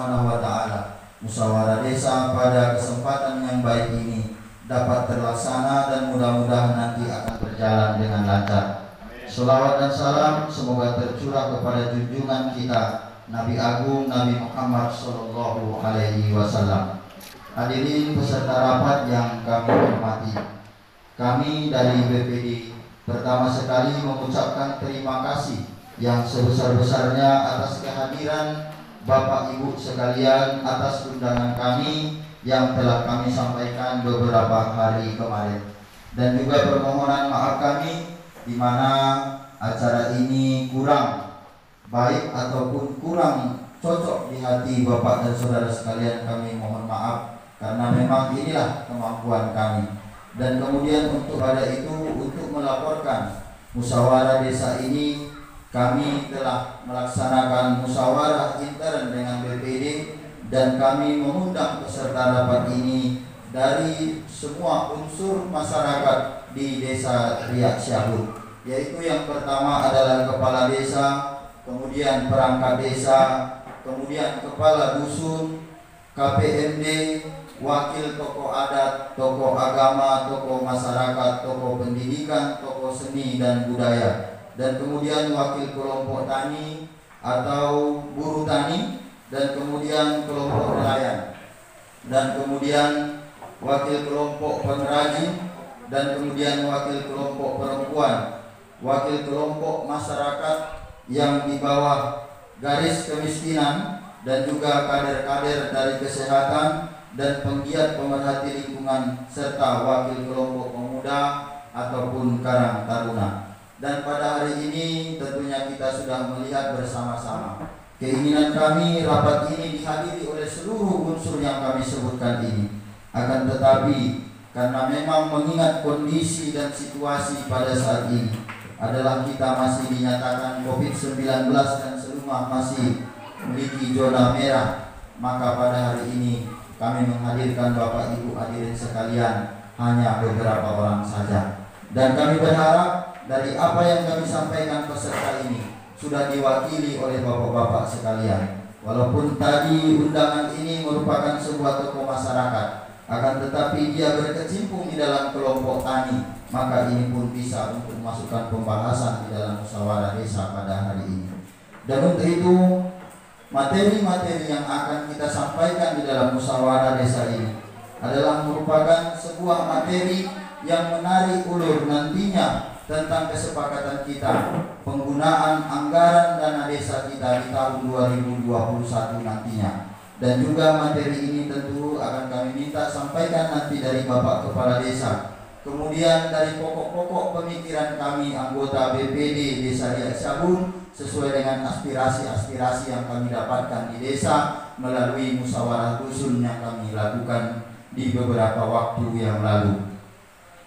Subhanahu wa taala, musyawarah desa pada kesempatan yang baik ini dapat terlaksana dan mudah-mudahan nanti akan berjalan dengan lancar. Sholawat dan salam semoga tercurah kepada junjungan kita Nabi Agung Nabi Muhammad Sallallahu Alaihi Wasallam. Hadirin peserta rapat yang kami hormati, kami dari BPD pertama sekali mengucapkan terima kasih yang sebesar-besarnya atas kehadiran Bapak Ibu sekalian, atas undangan kami yang telah kami sampaikan beberapa hari kemarin, dan juga permohonan maaf kami di mana acara ini kurang baik ataupun kurang cocok di hati Bapak dan Saudara sekalian. Kami mohon maaf karena memang inilah kemampuan kami. Dan kemudian untuk pada itu, untuk melaporkan musyawarah desa ini, kami telah melaksanakan musyawarah intern dengan BPD dan kami mengundang peserta rapat ini dari semua unsur masyarakat di Desa Riak Syahud, yaitu yang pertama adalah kepala desa, kemudian perangkat desa, kemudian kepala dusun, KPMD, wakil tokoh adat, tokoh agama, tokoh masyarakat, tokoh pendidikan, tokoh seni dan budaya, dan kemudian wakil kelompok tani atau buruh tani, dan kemudian kelompok nelayan, dan kemudian wakil kelompok pengrajin, dan kemudian wakil kelompok perempuan, wakil kelompok masyarakat yang di bawah garis kemiskinan, dan juga kader-kader dari kesehatan dan penggiat pemerhati lingkungan, serta wakil kelompok pemuda ataupun karang taruna. Dan pada hari ini tentunya kita sudah melihat bersama-sama keinginan kami rapat ini dihadiri oleh seluruh unsur yang kami sebutkan ini. Akan tetapi karena memang mengingat kondisi dan situasi pada saat ini adalah kita masih dinyatakan COVID-19 dan serumah masih memiliki zona merah, maka pada hari ini kami menghadirkan Bapak Ibu hadirin sekalian hanya beberapa orang saja. Dan kami berharap dari apa yang kami sampaikan peserta ini sudah diwakili oleh bapak-bapak sekalian. Walaupun tadi undangan ini merupakan sebuah tokoh masyarakat, akan tetapi dia berkecimpung di dalam kelompok tani, maka ini pun bisa untuk memasukkan pembahasan di dalam musyawarah desa pada hari ini. Dan untuk itu materi-materi yang akan kita sampaikan di dalam musyawarah desa ini adalah merupakan sebuah materi yang menarik ulur nantinya tentang kesepakatan kita penggunaan anggaran dana desa kita di tahun 2021 nantinya. Dan juga materi ini tentu akan kami minta sampaikan nanti dari Bapak Kepala Desa. Kemudian dari pokok-pokok pemikiran kami anggota BPD Desa Riak Syahud sesuai dengan aspirasi-aspirasi yang kami dapatkan di desa melalui musyawarah dusun yang kami lakukan di beberapa waktu yang lalu.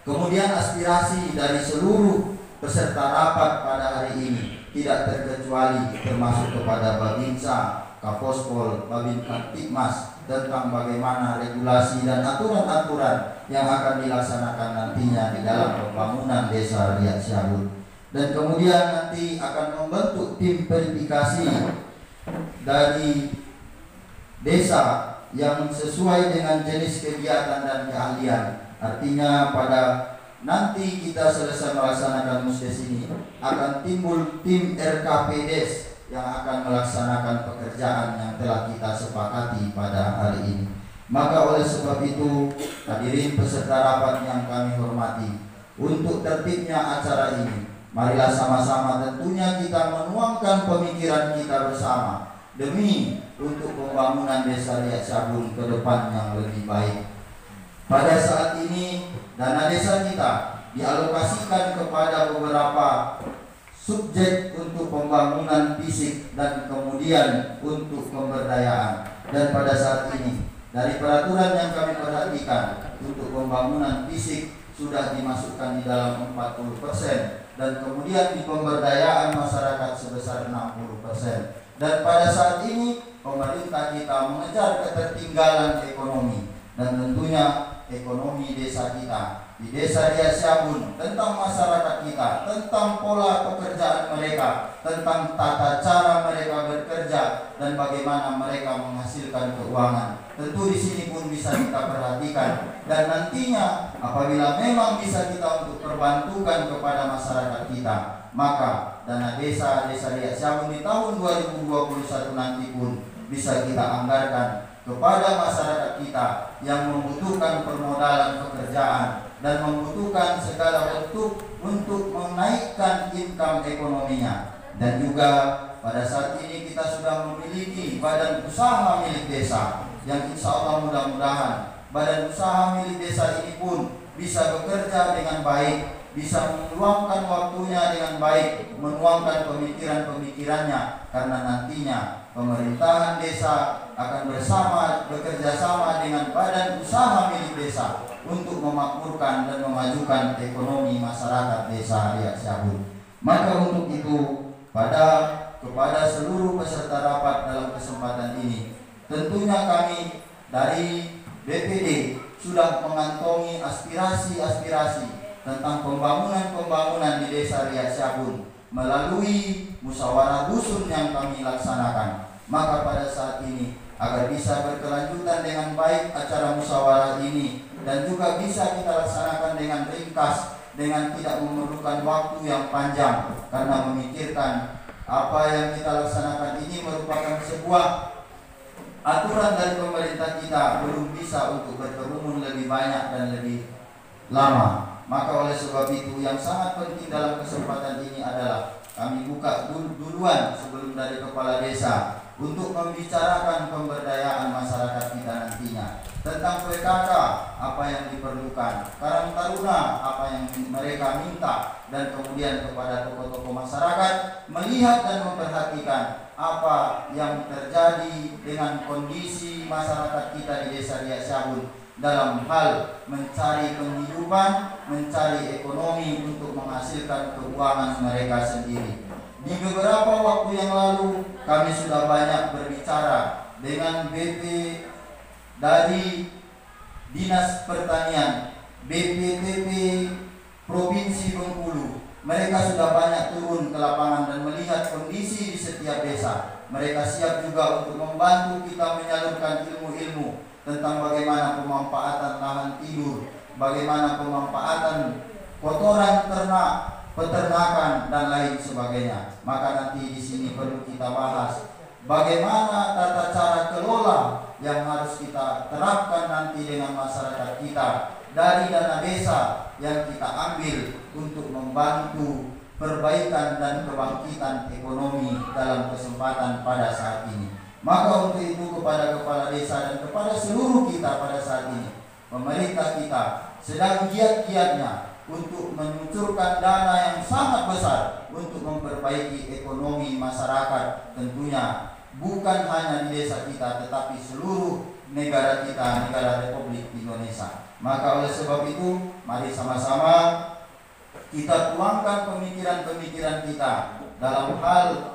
Kemudian aspirasi dari seluruh peserta rapat pada hari ini tidak terkecuali termasuk kepada Babinsa, Kapospol, Babin Kamtipmas tentang bagaimana regulasi dan aturan-aturan yang akan dilaksanakan nantinya di dalam pembangunan Desa Riak Syahud. Dan kemudian nanti akan membentuk tim verifikasi dari desa yang sesuai dengan jenis kegiatan dan keahlian. Artinya pada nanti kita selesai melaksanakan musdes ini akan timbul tim RKPDes yang akan melaksanakan pekerjaan yang telah kita sepakati pada hari ini. Maka oleh sebab itu hadirin peserta rapat yang kami hormati, untuk tertibnya acara ini marilah sama-sama tentunya kita menuangkan pemikiran kita bersama demi untuk pembangunan Desa Riak Syahud ke depan yang lebih baik. Pada saat ini dana desa kita dialokasikan kepada beberapa subjek untuk pembangunan fisik dan kemudian untuk pemberdayaan. Dan pada saat ini dari peraturan yang kami perhatikan untuk pembangunan fisik sudah dimasukkan di dalam 40% dan kemudian di pemberdayaan masyarakat sebesar 60%. Dan pada saat ini pemerintah kita mengejar ketertinggalan ekonomi dan tentunya ekonomi desa kita. Di desa Riak Siabun, tentang masyarakat kita, tentang pola pekerjaan mereka, tentang tata cara mereka bekerja, dan bagaimana mereka menghasilkan keuangan. Tentu di sini pun bisa kita perhatikan, dan nantinya apabila memang bisa kita untuk perbantukan kepada masyarakat kita, maka dana desa Riak Siabun di tahun 2021 nanti pun bisa kita anggarkan kepada masyarakat kita yang membutuhkan permodalan pekerjaan dan membutuhkan segala bentuk untuk menaikkan income ekonominya. Dan juga pada saat ini kita sudah memiliki badan usaha milik desa yang insya Allah mudah-mudahan badan usaha milik desa ini pun bisa bekerja dengan baik, bisa meluangkan waktunya dengan baik, menuangkan pemikiran-pemikirannya, karena nantinya pemerintahan desa akan bekerja sama dengan badan usaha milik desa untuk memakmurkan dan memajukan ekonomi masyarakat desa Riak Siabun. Maka untuk itu kepada seluruh peserta rapat dalam kesempatan ini, tentunya kami dari BPD sudah mengantongi aspirasi-aspirasi tentang pembangunan di desa Riak Siabun melalui musyawarah dusun yang kami laksanakan. Maka pada saat ini agar bisa berkelanjutan dengan baik acara musyawarah ini dan juga bisa kita laksanakan dengan ringkas, dengan tidak memerlukan waktu yang panjang, karena memikirkan apa yang kita laksanakan ini merupakan sebuah aturan dari pemerintah kita, belum bisa untuk berkerumun lebih banyak dan lebih lama. Maka oleh sebab itu yang sangat penting dalam kesempatan ini adalah kami buka duluan sebelum dari kepala desa untuk membicarakan pemberdayaan masyarakat kita nantinya, tentang PKK apa yang diperlukan, Karang Taruna apa yang mereka minta, dan kemudian kepada tokoh-tokoh masyarakat melihat dan memperhatikan apa yang terjadi dengan kondisi masyarakat kita di desa Riak Siabun dalam hal mencari penghidupan, mencari ekonomi untuk menghasilkan keuangan mereka sendiri. Di beberapa waktu yang lalu kami sudah banyak berbicara dengan BP dari Dinas Pertanian, BPPP Provinsi Bengkulu. Mereka sudah banyak turun ke lapangan dan melihat kondisi di setiap desa. Mereka siap juga untuk membantu kita menyalurkan ilmu-ilmu tentang bagaimana pemanfaatan lahan tidur, bagaimana pemanfaatan kotoran ternak, peternakan dan lain sebagainya. Maka nanti di sini perlu kita bahas bagaimana tata cara kelola yang harus kita terapkan nanti dengan masyarakat kita dari dana desa yang kita ambil untuk membantu perbaikan dan kebangkitan ekonomi dalam kesempatan pada saat ini. Maka untuk itu kepada kepala desa dan kepada seluruh kita pada saat ini, pemerintah kita sedang giat-giatnya untuk mengucurkan dana yang sangat besar untuk memperbaiki ekonomi masyarakat, tentunya bukan hanya di desa kita tetapi seluruh negara kita, negara Republik Indonesia. Maka oleh sebab itu mari sama-sama kita tuangkan pemikiran-pemikiran kita dalam hal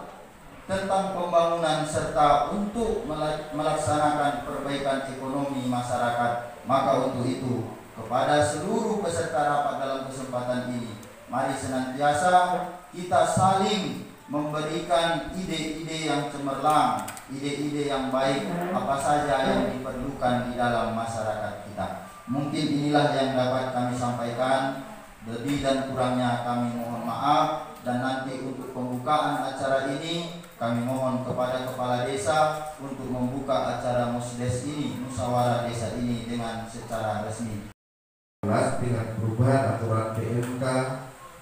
tentang pembangunan serta untuk melaksanakan perbaikan ekonomi masyarakat. Maka untuk itu kepada seluruh peserta rapat dalam kesempatan ini, mari senantiasa kita saling memberikan ide-ide yang cemerlang, ide-ide yang baik, apa saja yang diperlukan di dalam masyarakat kita. Mungkin inilah yang dapat kami sampaikan. Lebih dan kurangnya kami mohon maaf, dan nanti untuk pembukaan acara ini kami mohon kepada kepala desa untuk membuka acara musdes ini, musyawarah desa ini dengan secara resmi. Dengan perubahan aturan PMK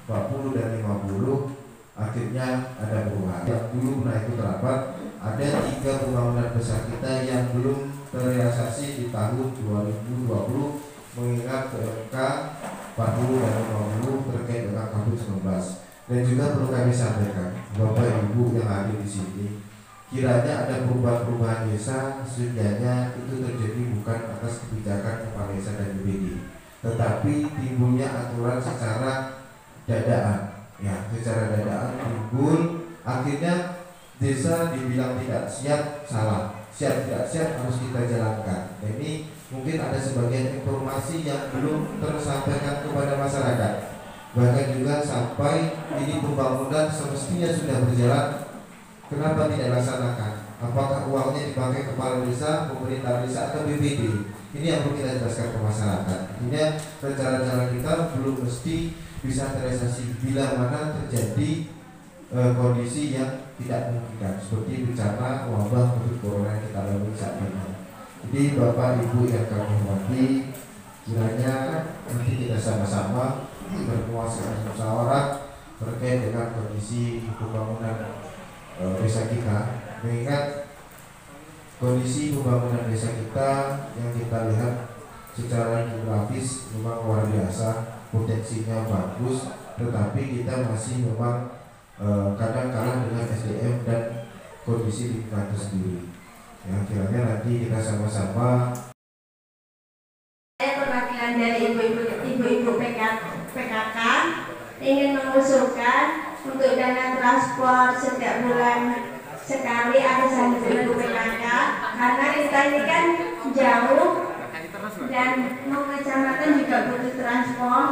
40 dan 50, akhirnya ada perubahan. Yang dulu pernah itu terdapat ada 3 pembangunan besar kita yang belum terrealisasi di tahun 2020 mengingat PMK 40 dan 50 terkait dengan COVID-19. Dan juga perlu kami sampaikan, Bapak Ibu yang hadir di sini, kiranya ada perubahan-perubahan desa sejatinya itu terjadi bukan atas kebijakan kepala desa dan BPD, tetapi timbulnya aturan secara dadaan, ya, secara dadaan timbul, akhirnya desa dibilang tidak siap, salah, siap tidak siap harus kita jalankan. Nah, ini mungkin ada sebagian informasi yang belum tersampaikan kepada masyarakat. Bahkan juga sampai ini pembangunan semestinya sudah berjalan, kenapa tidak dilaksanakan? Apakah uangnya dipakai kepala desa, pemerintah desa, atau BPD? Ini yang perlu kita jelaskan ke masyarakat. Artinya rencana-rencana kita belum mesti bisa terrealisasi bila mana terjadi kondisi yang tidak memungkinkan, seperti bencana wabah COVID corona yang kita lalui saat ini. Jadi Bapak Ibu yang kami hormati, kiranya nanti kita sama-sama bermuasabah musyawarah terkait dengan kondisi pembangunan desa kita. Mengingat kondisi pembangunan desa kita yang kita lihat secara geografis memang luar biasa, potensinya bagus, tetapi kita masih memang kadang kalah dengan SDM dan kondisi lingkungan itu sendiri. Ya, kiranya nanti kita sama-sama. Saya perwakilan dari ibu-ibu PKK ingin mengusulkan untuk dana transport setiap bulan sekali ada satu ibu PKK, karena kita ini kan jauh dan mau ke kecamatan juga butuh transport.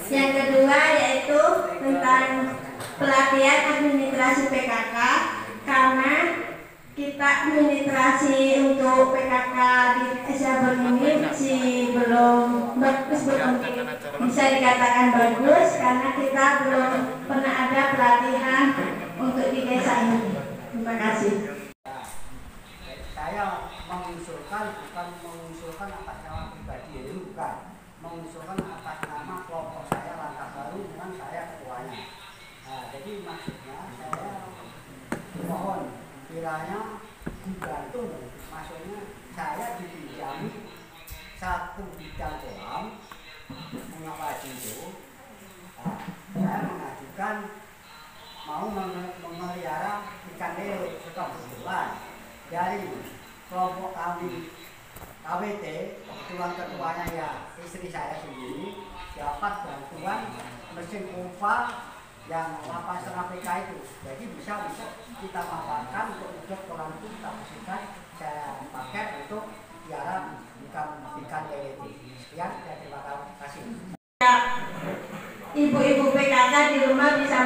Yang kedua yaitu tentang pelatihan administrasi PKK, karena kita administrasi untuk PKK di Esabel ini belum bagus, belum bisa dikatakan bagus karena kita belum pernah ada pelatihan untuk di desa ini. Terima kasih. Saya mengusulkan, bukan mengusulkan atas nama pribadi, bukan mengusulkan atas nama kelompok saya Langkah Baru, dengan saya ketuanya. Nah, jadi maksudnya saya mohon kiranya dibantu, maksudnya saya dipinjami satu bidang kolam mengapa itu. Nah, saya mengajukan mau memelihara ikan lele kebetulan dari kelompok kami KWT, ketuanya ya istri saya sendiri, dapat bantuan mesin pompa yang 8,5 PK itu. Jadi bisa kita manfaatkan untuk kolam itu kita bersihkan, saya pakai untuk piara ikan lele itu. Sekian, terima kasih. Ibu-ibu PKK di rumah bisa